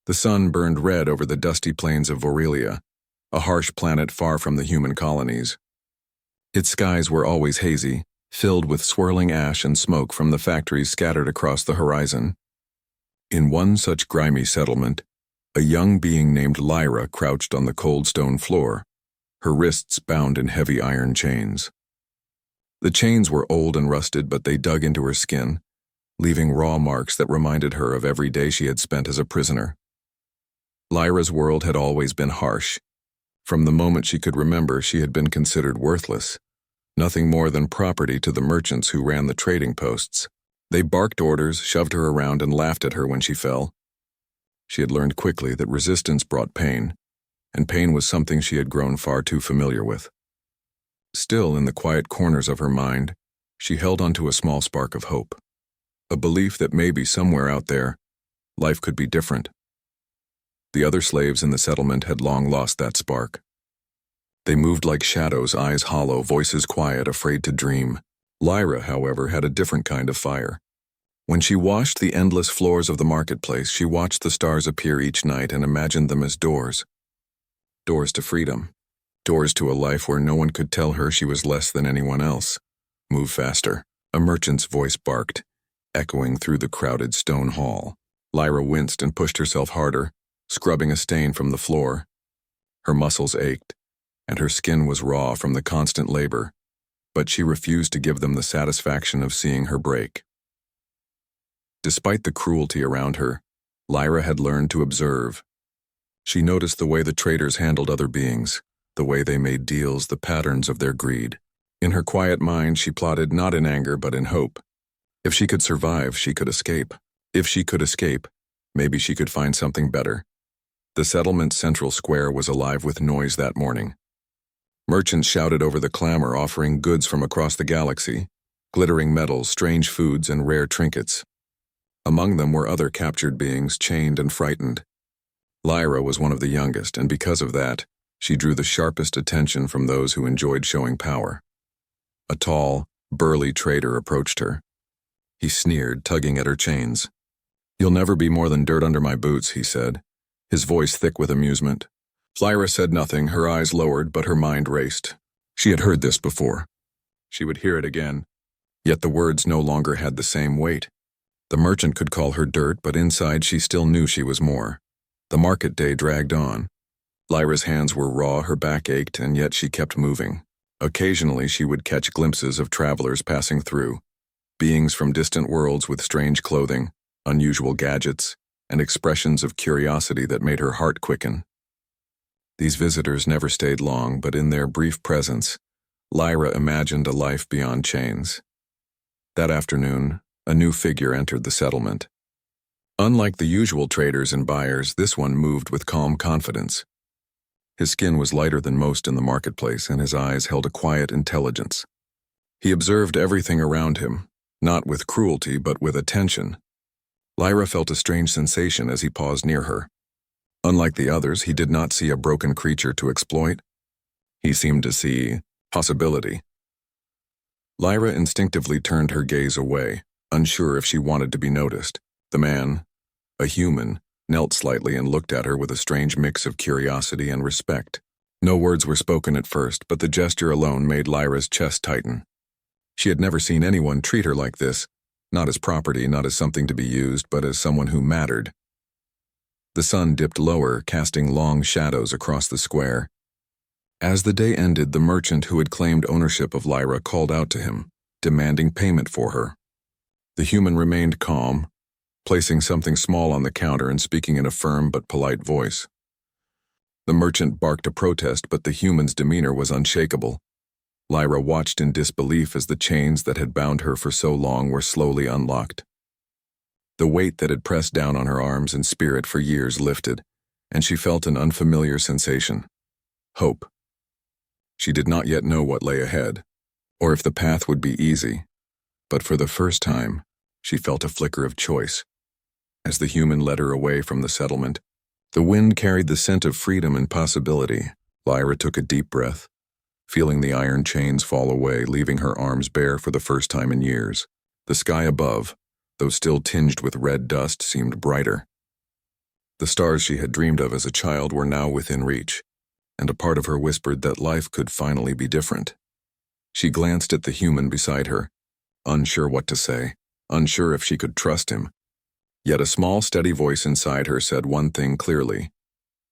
The sun burned red over the dusty plains of Aurelia, a harsh planet far from the human colonies. Its skies were always hazy, filled with swirling ash and smoke from the factories scattered across the horizon. In one such grimy settlement, a young being named Lyra crouched on the cold stone floor, her wrists bound in heavy iron chains. The chains were old and rusted, but they dug into her skin, leaving raw marks that reminded her of every day she had spent as a prisoner. Lyra's world had always been harsh. From the moment she could remember, she had been considered worthless, nothing more than property to the merchants who ran the trading posts. They barked orders, shoved her around, and laughed at her when she fell. She had learned quickly that resistance brought pain, and pain was something she had grown far too familiar with. Still, in the quiet corners of her mind, she held onto a small spark of hope, a belief that maybe somewhere out there, life could be different. The other slaves in the settlement had long lost that spark. They moved like shadows, eyes hollow, voices quiet, afraid to dream. Lyra, however, had a different kind of fire. When she washed the endless floors of the marketplace, she watched the stars appear each night and imagined them as doors. Doors to freedom. Doors to a life where no one could tell her she was less than anyone else. Move faster, a merchant's voice barked, echoing through the crowded stone hall. Lyra winced and pushed herself harder, scrubbing a stain from the floor. Her muscles ached, and her skin was raw from the constant labor, but she refused to give them the satisfaction of seeing her break. Despite the cruelty around her, Lyra had learned to observe. She noticed the way the traders handled other beings, the way they made deals, the patterns of their greed. In her quiet mind, she plotted not in anger but in hope. If she could survive, she could escape. If she could escape, maybe she could find something better. The settlement's central square was alive with noise that morning. Merchants shouted over the clamor, offering goods from across the galaxy, glittering metals, strange foods, and rare trinkets. Among them were other captured beings, chained and frightened. Lyra was one of the youngest, and because of that, she drew the sharpest attention from those who enjoyed showing power. A tall, burly trader approached her. He sneered, tugging at her chains. "You'll never be more than dirt under my boots," he said, his voice thick with amusement. Lyra said nothing, her eyes lowered, but her mind raced. She had heard this before. She would hear it again, yet the words no longer had the same weight. The merchant could call her dirt, but inside she still knew she was more. The market day dragged on. Lyra's hands were raw, her back ached, and yet she kept moving. Occasionally she would catch glimpses of travelers passing through, beings from distant worlds with strange clothing, unusual gadgets, and expressions of curiosity that made her heart quicken. These visitors never stayed long, but in their brief presence, Lyra imagined a life beyond chains. That afternoon, a new figure entered the settlement. Unlike the usual traders and buyers, this one moved with calm confidence. His skin was lighter than most in the marketplace, and his eyes held a quiet intelligence. He observed everything around him, not with cruelty but with attention. Lyra felt a strange sensation as he paused near her. Unlike the others, he did not see a broken creature to exploit. He seemed to see possibility. Lyra instinctively turned her gaze away, unsure if she wanted to be noticed. The man, a human, knelt slightly and looked at her with a strange mix of curiosity and respect. No words were spoken at first, but the gesture alone made Lyra's chest tighten. She had never seen anyone treat her like this, not as property, not as something to be used, but as someone who mattered. The sun dipped lower, casting long shadows across the square. As the day ended, the merchant who had claimed ownership of Lyra called out to him, demanding payment for her. The human remained calm, placing something small on the counter and speaking in a firm but polite voice. The merchant barked a protest, but the human's demeanor was unshakable. Lyra watched in disbelief as the chains that had bound her for so long were slowly unlocked. The weight that had pressed down on her arms and spirit for years lifted, and she felt an unfamiliar sensation. Hope. She did not yet know what lay ahead, or if the path would be easy, but for the first time, she felt a flicker of choice. As the human led her away from the settlement, the wind carried the scent of freedom and possibility. Lyra took a deep breath, feeling the iron chains fall away, leaving her arms bare for the first time in years. The sky above, though still tinged with red dust, seemed brighter. The stars she had dreamed of as a child were now within reach, and a part of her whispered that life could finally be different. She glanced at the human beside her, unsure what to say, unsure if she could trust him. Yet a small, steady voice inside her said one thing clearly.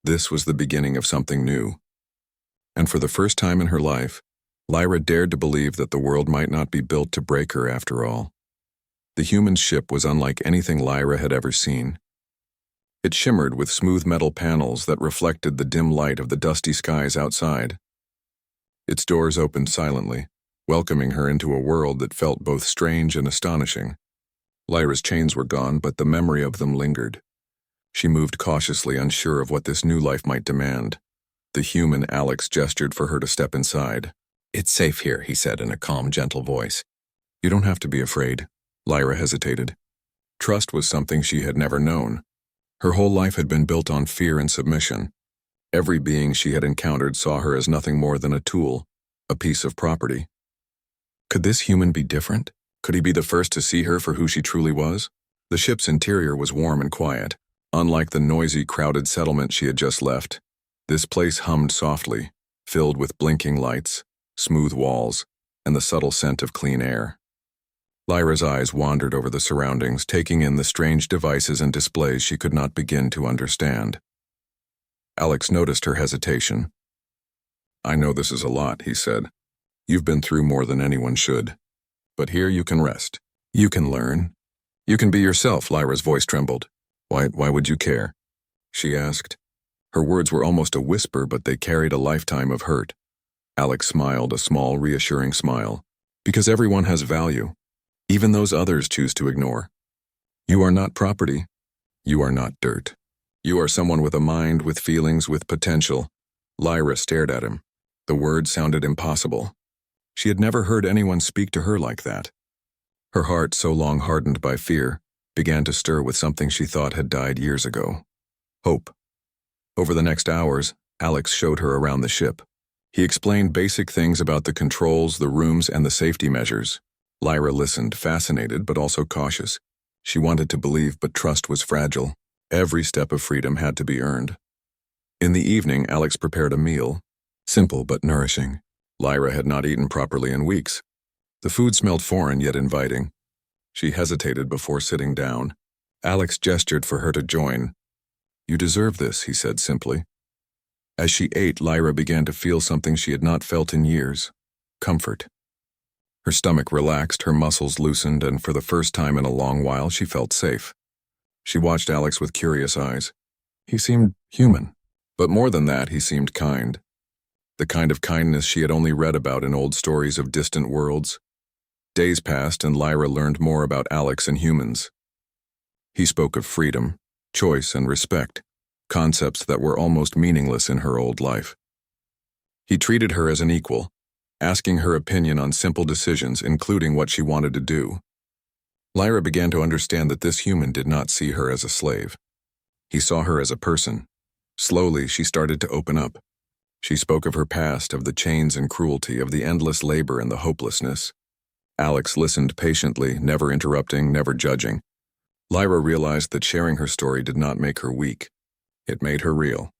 This was the beginning of something new. And for the first time in her life, Lyra dared to believe that the world might not be built to break her after all. The human ship was unlike anything Lyra had ever seen. It shimmered with smooth metal panels that reflected the dim light of the dusty skies outside. Its doors opened silently, welcoming her into a world that felt both strange and astonishing. Lyra's chains were gone, but the memory of them lingered. She moved cautiously, unsure of what this new life might demand. The human Alex gestured for her to step inside. "It's safe here," he said in a calm, gentle voice. "You don't have to be afraid." Lyra hesitated. Trust was something she had never known. Her whole life had been built on fear and submission. Every being she had encountered saw her as nothing more than a tool, a piece of property. Could this human be different? Could he be the first to see her for who she truly was? The ship's interior was warm and quiet. Unlike the noisy, crowded settlement she had just left, this place hummed softly, filled with blinking lights, smooth walls, and the subtle scent of clean air. Lyra's eyes wandered over the surroundings, taking in the strange devices and displays she could not begin to understand. Alex noticed her hesitation. "I know this is a lot," he said. "You've been through more than anyone should. But here you can rest. You can learn. You can be yourself." Lyra's voice trembled. Why would you care?" she asked. Her words were almost a whisper, but they carried a lifetime of hurt. Alex smiled, a small, reassuring smile. "Because everyone has value, even those others choose to ignore. You are not property. You are not dirt. You are someone with a mind, with feelings, with potential." Lyra stared at him. The words sounded impossible. She had never heard anyone speak to her like that. Her heart, so long hardened by fear, began to stir with something she thought had died years ago. Hope. Over the next hours, Alex showed her around the ship. He explained basic things about the controls, the rooms, and the safety measures. Lyra listened, fascinated but also cautious. She wanted to believe, but trust was fragile. Every step of freedom had to be earned. In the evening, Alex prepared a meal, simple but nourishing. Lyra had not eaten properly in weeks. The food smelled foreign yet inviting. She hesitated before sitting down. Alex gestured for her to join. "You deserve this," he said simply. As she ate, Lyra began to feel something she had not felt in years: comfort. Her stomach relaxed, her muscles loosened, and for the first time in a long while she felt safe. She watched Alex with curious eyes. He seemed human, but more than that, he seemed kind. The kind of kindness she had only read about in old stories of distant worlds. Days passed, and Lyra learned more about Alex and humans. He spoke of freedom, choice, and respect, concepts that were almost meaningless in her old life. He treated her as an equal, asking her opinion on simple decisions, including what she wanted to do. Lyra began to understand that this human did not see her as a slave. He saw her as a person. Slowly, she started to open up. She spoke of her past, of the chains and cruelty, of the endless labor and the hopelessness. Alex listened patiently, never interrupting, never judging. Lyra realized that sharing her story did not make her weak. It made her real.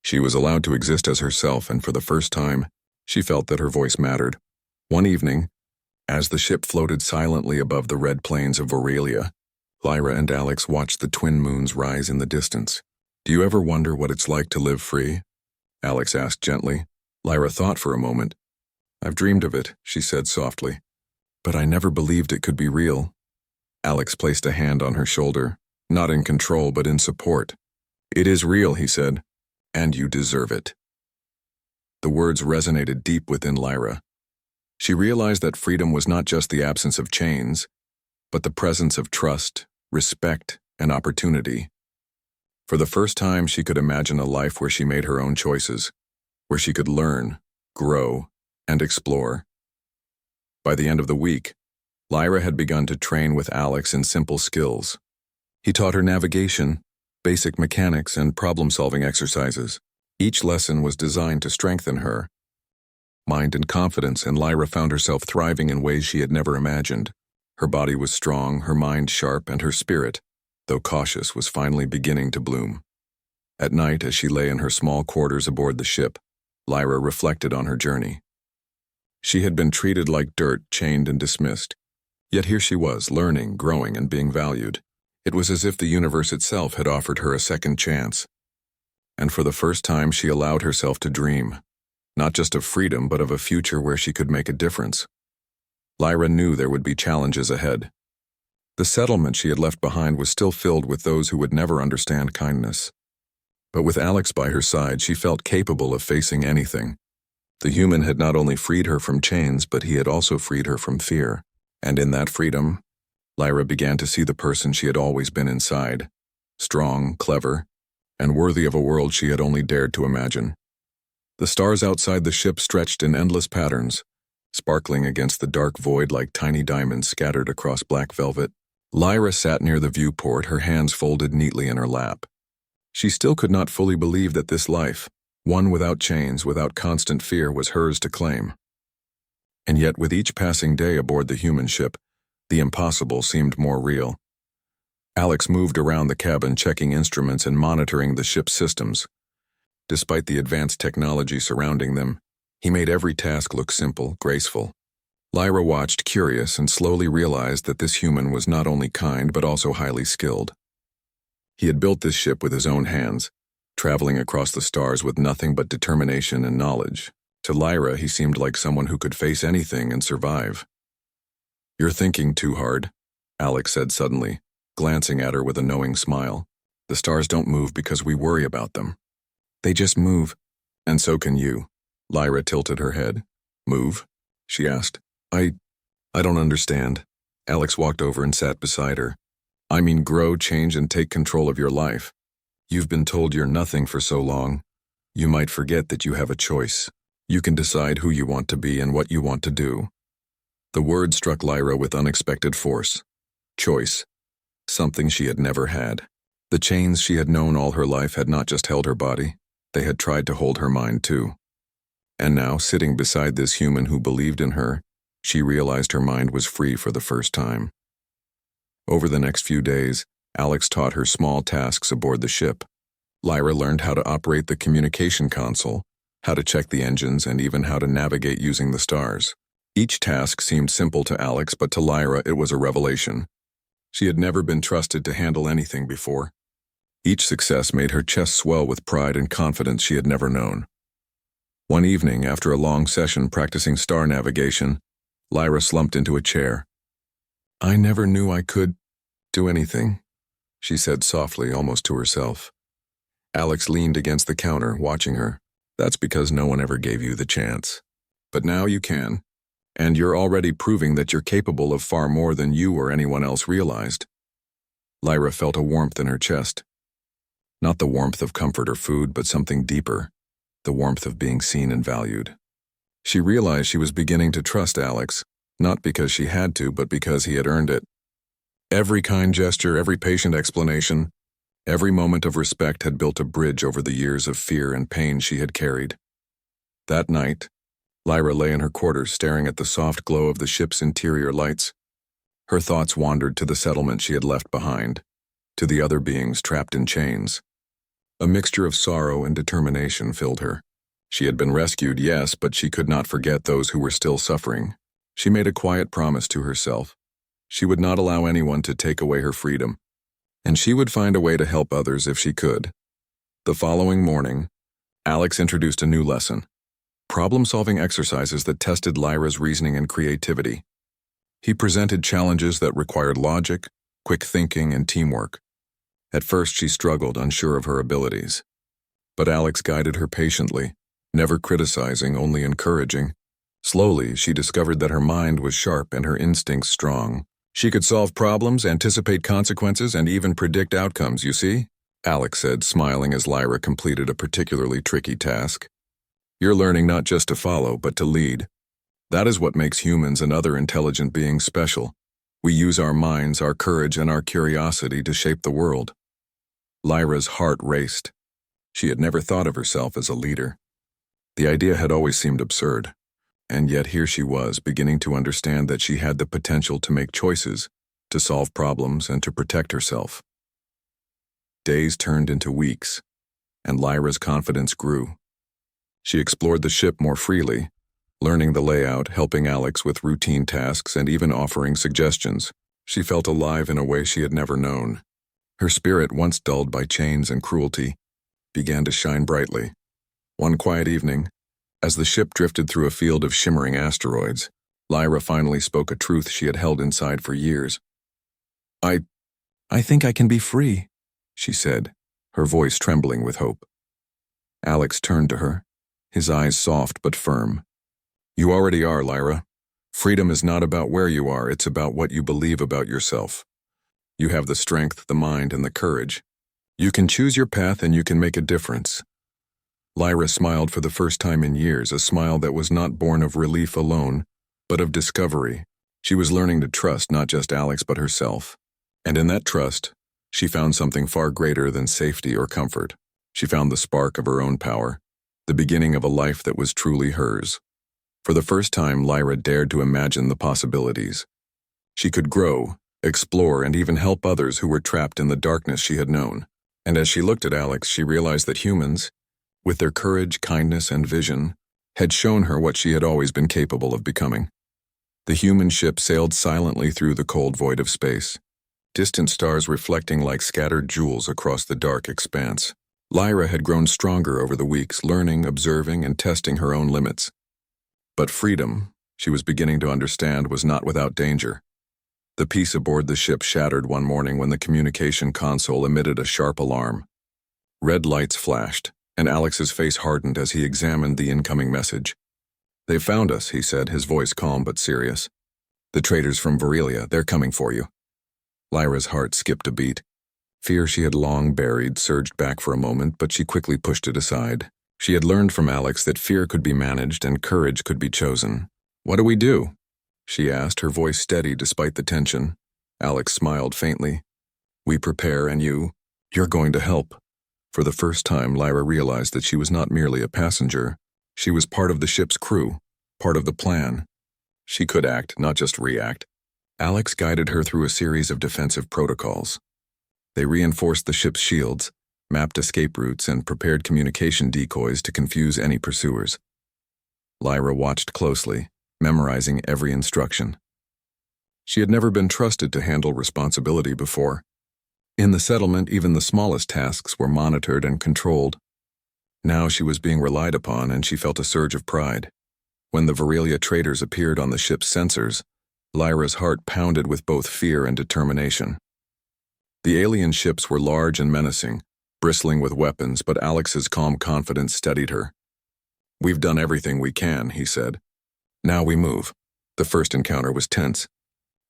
She was allowed to exist as herself, and for the first time, she felt that her voice mattered. One evening, as the ship floated silently above the red plains of Aurelia, Lyra and Alex watched the twin moons rise in the distance. "Do you ever wonder what it's like to live free?" Alex asked gently. Lyra thought for a moment. "I've dreamed of it," she said softly. "But I never believed it could be real." Alex placed a hand on her shoulder, not in control but in support. "It is real," he said, "and you deserve it." The words resonated deep within Lyra. She realized that freedom was not just the absence of chains, but the presence of trust, respect, and opportunity. For the first time, she could imagine a life where she made her own choices, where she could learn, grow, and explore. By the end of the week, Lyra had begun to train with Alex in simple skills. He taught her navigation, basic mechanics, and problem-solving exercises. Each lesson was designed to strengthen her mind and confidence, and Lyra found herself thriving in ways she had never imagined. Her body was strong, her mind sharp, and her spirit, though cautious, was finally beginning to bloom. At night, as she lay in her small quarters aboard the ship, Lyra reflected on her journey. She had been treated like dirt, chained and dismissed. Yet here she was, learning, growing, and being valued. It was as if the universe itself had offered her a second chance. And for the first time, she allowed herself to dream, not just of freedom, but of a future where she could make a difference. Lyra knew there would be challenges ahead. The settlement she had left behind was still filled with those who would never understand kindness. But with Alex by her side, she felt capable of facing anything. The human had not only freed her from chains, but he had also freed her from fear. And in that freedom, Lyra began to see the person she had always been inside, strong, clever, and worthy of a world she had only dared to imagine. The stars outside the ship stretched in endless patterns, sparkling against the dark void like tiny diamonds scattered across black velvet. Lyra sat near the viewport, her hands folded neatly in her lap. She still could not fully believe that this life, one without chains, without constant fear, was hers to claim. And yet, with each passing day aboard the human ship, the impossible seemed more real. Alex moved around the cabin, checking instruments and monitoring the ship's systems. Despite the advanced technology surrounding them, he made every task look simple, graceful. Lyra watched, curious, and slowly realized that this human was not only kind but also highly skilled. He had built this ship with his own hands, traveling across the stars with nothing but determination and knowledge. To Lyra, he seemed like someone who could face anything and survive. "You're thinking too hard," Alex said suddenly, glancing at her with a knowing smile. "The stars don't move because we worry about them. They just move, and so can you." Lyra tilted her head. "Move?" she asked. I don't understand." Alex walked over and sat beside her. "I mean grow, change, and take control of your life. You've been told you're nothing for so long. You might forget that you have a choice. You can decide who you want to be and what you want to do." The word struck Lyra with unexpected force. Choice. Something she had never had. The chains she had known all her life had not just held her body, they had tried to hold her mind too. And now, sitting beside this human who believed in her, she realized her mind was free for the first time. Over the next few days, Alex taught her small tasks aboard the ship. Lyra learned how to operate the communication console, how to check the engines, and even how to navigate using the stars. Each task seemed simple to Alex, but to Lyra it was a revelation. She had never been trusted to handle anything before. Each success made her chest swell with pride and confidence she had never known. One evening, after a long session practicing star navigation, Lyra slumped into a chair. "I never knew I could do anything," she said softly, almost to herself. Alex leaned against the counter, watching her. "That's because no one ever gave you the chance. But now you can. And you're already proving that you're capable of far more than you or anyone else realized." Lyra felt a warmth in her chest. Not the warmth of comfort or food, but something deeper, the warmth of being seen and valued. She realized she was beginning to trust Alex, not because she had to, but because he had earned it. Every kind gesture, every patient explanation, every moment of respect had built a bridge over the years of fear and pain she had carried. That night, Lyra lay in her quarters, staring at the soft glow of the ship's interior lights. Her thoughts wandered to the settlement she had left behind, to the other beings trapped in chains. A mixture of sorrow and determination filled her. She had been rescued, yes, but she could not forget those who were still suffering. She made a quiet promise to herself. She would not allow anyone to take away her freedom, and she would find a way to help others if she could. The following morning, Alex introduced a new lesson: problem-solving exercises that tested Lyra's reasoning and creativity. He presented challenges that required logic, quick thinking, and teamwork. At first, she struggled, unsure of her abilities. But Alex guided her patiently, never criticizing, only encouraging. Slowly, she discovered that her mind was sharp and her instincts strong. She could solve problems, anticipate consequences, and even predict outcomes, you see? Alex said, smiling as Lyra completed a particularly tricky task. "You're learning not just to follow, but to lead. That is what makes humans and other intelligent beings special. We use our minds, our courage, and our curiosity to shape the world." Lyra's heart raced. She had never thought of herself as a leader. The idea had always seemed absurd. And yet here she was, beginning to understand that she had the potential to make choices, to solve problems, and to protect herself. Days turned into weeks. and Lyra's confidence grew. She explored the ship more freely, learning the layout, helping Alex with routine tasks, and even offering suggestions. She felt alive in a way she had never known. Her spirit, once dulled by chains and cruelty, began to shine brightly. One quiet evening, as the ship drifted through a field of shimmering asteroids, Lyra finally spoke a truth she had held inside for years. I think I can be free," she said, her voice trembling with hope. Alex turned to her, his eyes soft but firm. "You already are, Lyra. Freedom is not about where you are, it's about what you believe about yourself. You have the strength, the mind, and the courage. You can choose your path and you can make a difference." Lyra smiled for the first time in years, a smile that was not born of relief alone, but of discovery. She was learning to trust not just Alex but herself. And in that trust, she found something far greater than safety or comfort. She found the spark of her own power, the beginning of a life that was truly hers. For the first time, Lyra dared to imagine the possibilities. She could grow, explore, and even help others who were trapped in the darkness she had known. And as she looked at Alex, she realized that humans, with their courage, kindness, and vision, had shown her what she had always been capable of becoming. The human ship sailed silently through the cold void of space, distant stars reflecting like scattered jewels across the dark expanse. Lyra had grown stronger over the weeks, learning, observing, and testing her own limits. But freedom, she was beginning to understand, was not without danger. The peace aboard the ship shattered one morning when the communication console emitted a sharp alarm. Red lights flashed, and Alex's face hardened as he examined the incoming message. "They found us," he said, his voice calm but serious. "The traitors from Virilia, they're coming for you." Lyra's heart skipped a beat. Fear she had long buried surged back for a moment, but she quickly pushed it aside. She had learned from Alex that fear could be managed and courage could be chosen. "What do we do?" she asked, her voice steady despite the tension. Alex smiled faintly. "We prepare and you're going to help." For the first time, Lyra realized that she was not merely a passenger. She was part of the ship's crew, part of the plan. She could act, not just react. Alex guided her through a series of defensive protocols. They reinforced the ship's shields, mapped escape routes, and prepared communication decoys to confuse any pursuers. Lyra watched closely, memorizing every instruction. She had never been trusted to handle responsibility before. In the settlement, even the smallest tasks were monitored and controlled. Now she was being relied upon, and she felt a surge of pride. When the Virilia traitors appeared on the ship's sensors, Lyra's heart pounded with both fear and determination. The alien ships were large and menacing, bristling with weapons, but Alex's calm confidence steadied her. "We've done everything we can," he said. "Now we move." The first encounter was tense.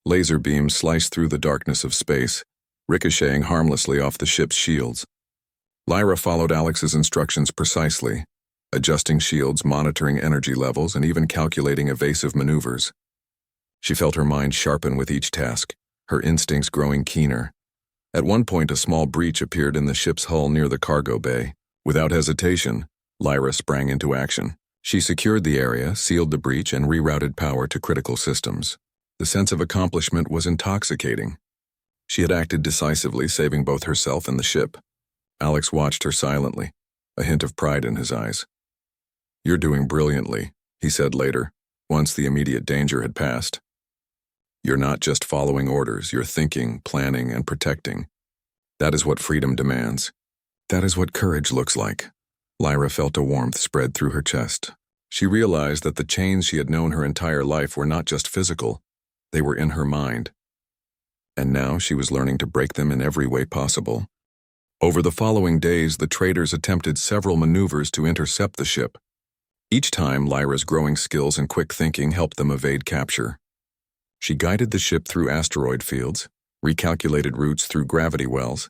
Laser beams sliced through the darkness of space, ricocheting harmlessly off the ship's shields. Lyra followed Alex's instructions precisely, adjusting shields, monitoring energy levels, and even calculating evasive maneuvers. She felt her mind sharpen with each task, her instincts growing keener. At one point, a small breach appeared in the ship's hull near the cargo bay. Without hesitation, Lyra sprang into action. She secured the area, sealed the breach, and rerouted power to critical systems. The sense of accomplishment was intoxicating. She had acted decisively, saving both herself and the ship. Alex watched her silently, a hint of pride in his eyes. "You're doing brilliantly," he said later, once the immediate danger had passed. "You're not just following orders, you're thinking, planning, and protecting. That is what freedom demands. That is what courage looks like." Lyra felt a warmth spread through her chest. She realized that the chains she had known her entire life were not just physical, they were in her mind. And now she was learning to break them in every way possible. Over the following days, the traitors attempted several maneuvers to intercept the ship. Each time, Lyra's growing skills and quick thinking helped them evade capture. She guided the ship through asteroid fields, recalculated routes through gravity wells,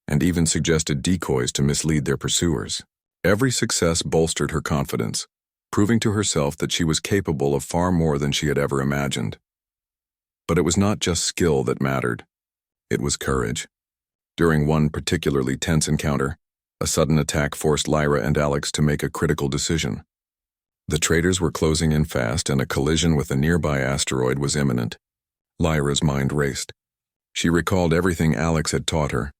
and even suggested decoys to mislead their pursuers. Every success bolstered her confidence, proving to herself that she was capable of far more than she had ever imagined. But it was not just skill that mattered. It was courage. During one particularly tense encounter, a sudden attack forced Lyra and Alex to make a critical decision. The traitors were closing in fast, and a collision with a nearby asteroid was imminent. Lyra's mind raced. She recalled everything Alex had taught her: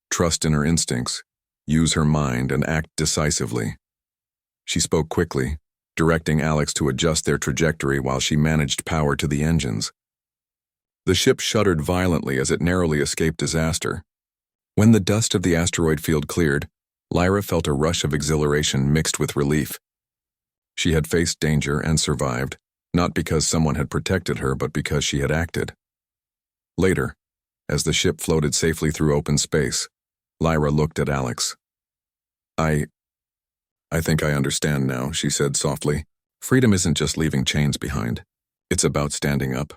trust in her instincts, use her mind, and act decisively. She spoke quickly, directing Alex to adjust their trajectory while she managed power to the engines. The ship shuddered violently as it narrowly escaped disaster. When the dust of the asteroid field cleared, Lyra felt a rush of exhilaration mixed with relief. She had faced danger and survived, not because someone had protected her, but because she had acted. Later, as the ship floated safely through open space, Lyra looked at Alex. I think I understand now, she said softly. Freedom isn't just leaving chains behind. It's about standing up,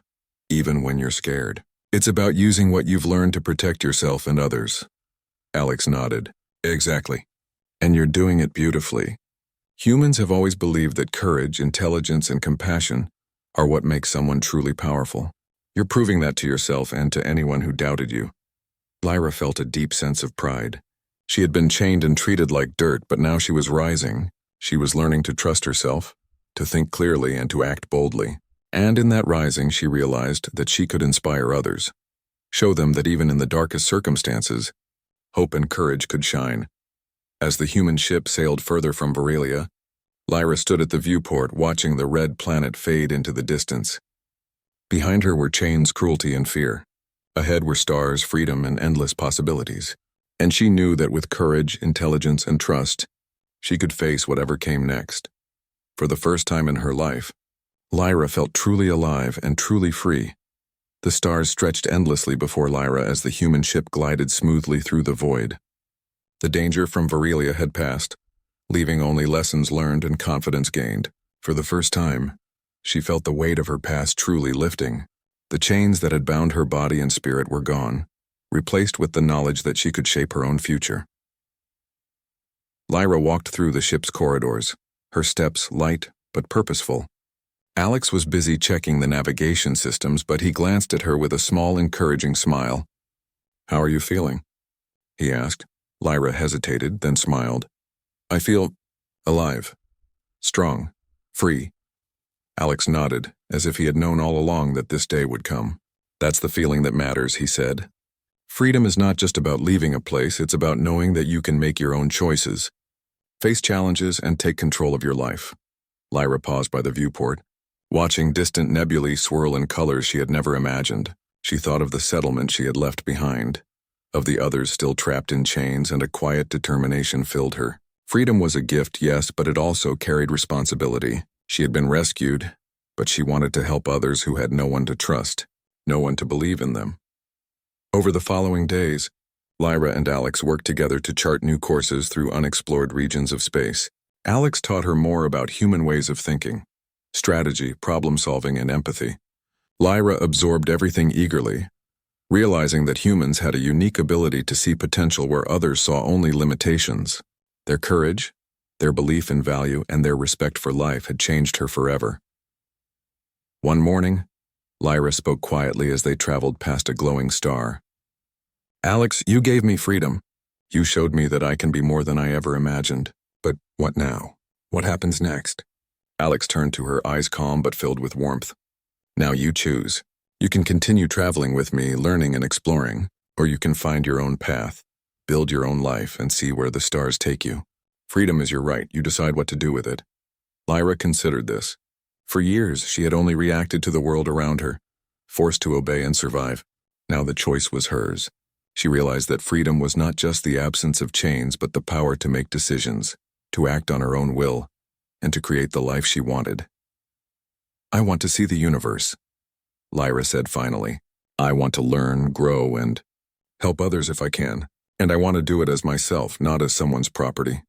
even when you're scared. It's about using what you've learned to protect yourself and others. Alex nodded. Exactly. And you're doing it beautifully. Humans have always believed that courage, intelligence, and compassion are what makes someone truly powerful. You're proving that to yourself and to anyone who doubted you. Lyra felt a deep sense of pride. She had been chained and treated like dirt, but now she was rising. She was learning to trust herself, to think clearly, and to act boldly. And in that rising, she realized that she could inspire others, show them that even in the darkest circumstances, hope and courage could shine. As the human ship sailed further from Aurelia, Lyra stood at the viewport watching the red planet fade into the distance. Behind her were chains, cruelty, and fear. Ahead were stars, freedom, and endless possibilities. And she knew that with courage, intelligence, and trust, she could face whatever came next. For the first time in her life, Lyra felt truly alive and truly free. The stars stretched endlessly before Lyra as the human ship glided smoothly through the void. The danger from Aurelia had passed, leaving only lessons learned and confidence gained. For the first time, she felt the weight of her past truly lifting. The chains that had bound her body and spirit were gone, replaced with the knowledge that she could shape her own future. Lyra walked through the ship's corridors, her steps light but purposeful. Alex was busy checking the navigation systems, but he glanced at her with a small, encouraging smile. "How are you feeling?" he asked. Lyra hesitated, then smiled. "I feel alive, strong, free." Alex nodded, as if he had known all along that this day would come. "That's the feeling that matters," he said. "Freedom is not just about leaving a place, it's about knowing that you can make your own choices, face challenges, and take control of your life." Lyra paused by the viewport, watching distant nebulae swirl in colors she had never imagined. She thought of the settlement she had left behind, of the others still trapped in chains, and a quiet determination filled her. Freedom was a gift, yes, but it also carried responsibility. She had been rescued, but she wanted to help others who had no one to trust, no one to believe in them. Over the following days, Lyra and Alex worked together to chart new courses through unexplored regions of space. Alex taught her more about human ways of thinking, strategy, problem-solving, and empathy. Lyra absorbed everything eagerly, realizing that humans had a unique ability to see potential where others saw only limitations. Their courage, their belief in value, and their respect for life had changed her forever. One morning, Lyra spoke quietly as they traveled past a glowing star. "Alex, you gave me freedom. You showed me that I can be more than I ever imagined. But what now? What happens next?" Alex turned to her, eyes calm but filled with warmth. "Now you choose. You can continue traveling with me, learning and exploring, or you can find your own path, build your own life, and see where the stars take you. Freedom is your right. You decide what to do with it." Lyra considered this. For years, she had only reacted to the world around her, forced to obey and survive. Now the choice was hers. She realized that freedom was not just the absence of chains, but the power to make decisions, to act on her own will, and to create the life she wanted. "I want to see the universe," Lyra said finally. "I want to learn, grow, and help others if I can. And I want to do it as myself, not as someone's property."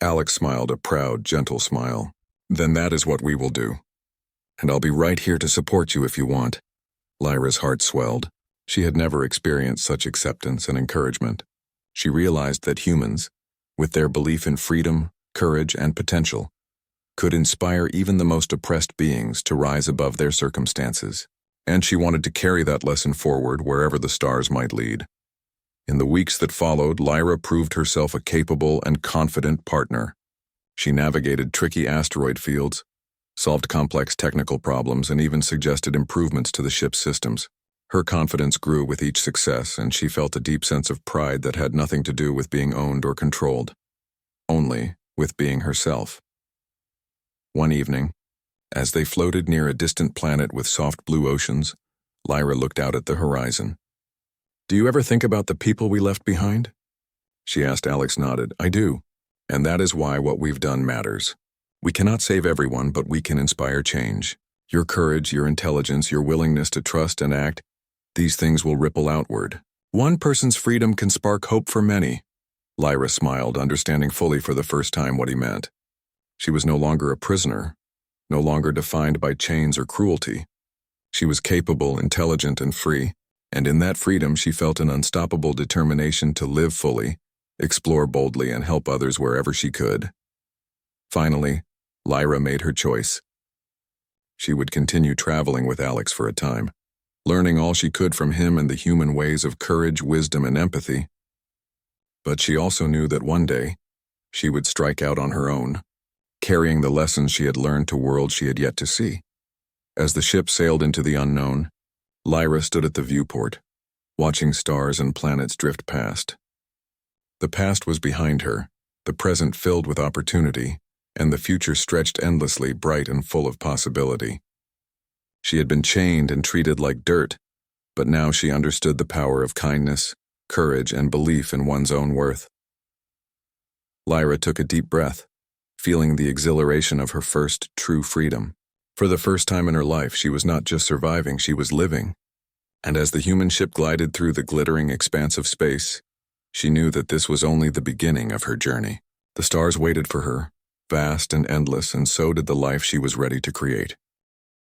Alex smiled, a proud, gentle smile. "Then that is what we will do. And I'll be right here to support you if you want." Lyra's heart swelled. She had never experienced such acceptance and encouragement. She realized that humans, with their belief in freedom, courage, and potential, could inspire even the most oppressed beings to rise above their circumstances. And she wanted to carry that lesson forward wherever the stars might lead. In the weeks that followed, Lyra proved herself a capable and confident partner. She navigated tricky asteroid fields, solved complex technical problems, and even suggested improvements to the ship's systems. Her confidence grew with each success, and she felt a deep sense of pride that had nothing to do with being owned or controlled, only with being herself. One evening, as they floated near a distant planet with soft blue oceans, Lyra looked out at the horizon. "Do you ever think about the people we left behind?" she asked. Alex nodded. "I do. And that is why what we've done matters. We cannot save everyone, but we can inspire change. Your courage, your intelligence, your willingness to trust and act, these things will ripple outward. One person's freedom can spark hope for many." Lyra smiled, understanding fully for the first time what he meant. She was no longer a prisoner, no longer defined by chains or cruelty. She was capable, intelligent, and free, and in that freedom she felt an unstoppable determination to live fully, explore boldly, and help others wherever she could. Finally, Lyra made her choice. She would continue traveling with Alex for a time, learning all she could from him and the human ways of courage, wisdom, and empathy. But she also knew that one day, she would strike out on her own, carrying the lessons she had learned to worlds she had yet to see. As the ship sailed into the unknown, Lyra stood at the viewport, watching stars and planets drift past. The past was behind her, the present filled with opportunity, and the future stretched endlessly, bright and full of possibility. She had been chained and treated like dirt, but now she understood the power of kindness, courage, and belief in one's own worth. Lyra took a deep breath, feeling the exhilaration of her first true freedom. For the first time in her life, she was not just surviving, she was living. And as the human ship glided through the glittering expanse of space, she knew that this was only the beginning of her journey. The stars waited for her, vast and endless, and so did the life she was ready to create.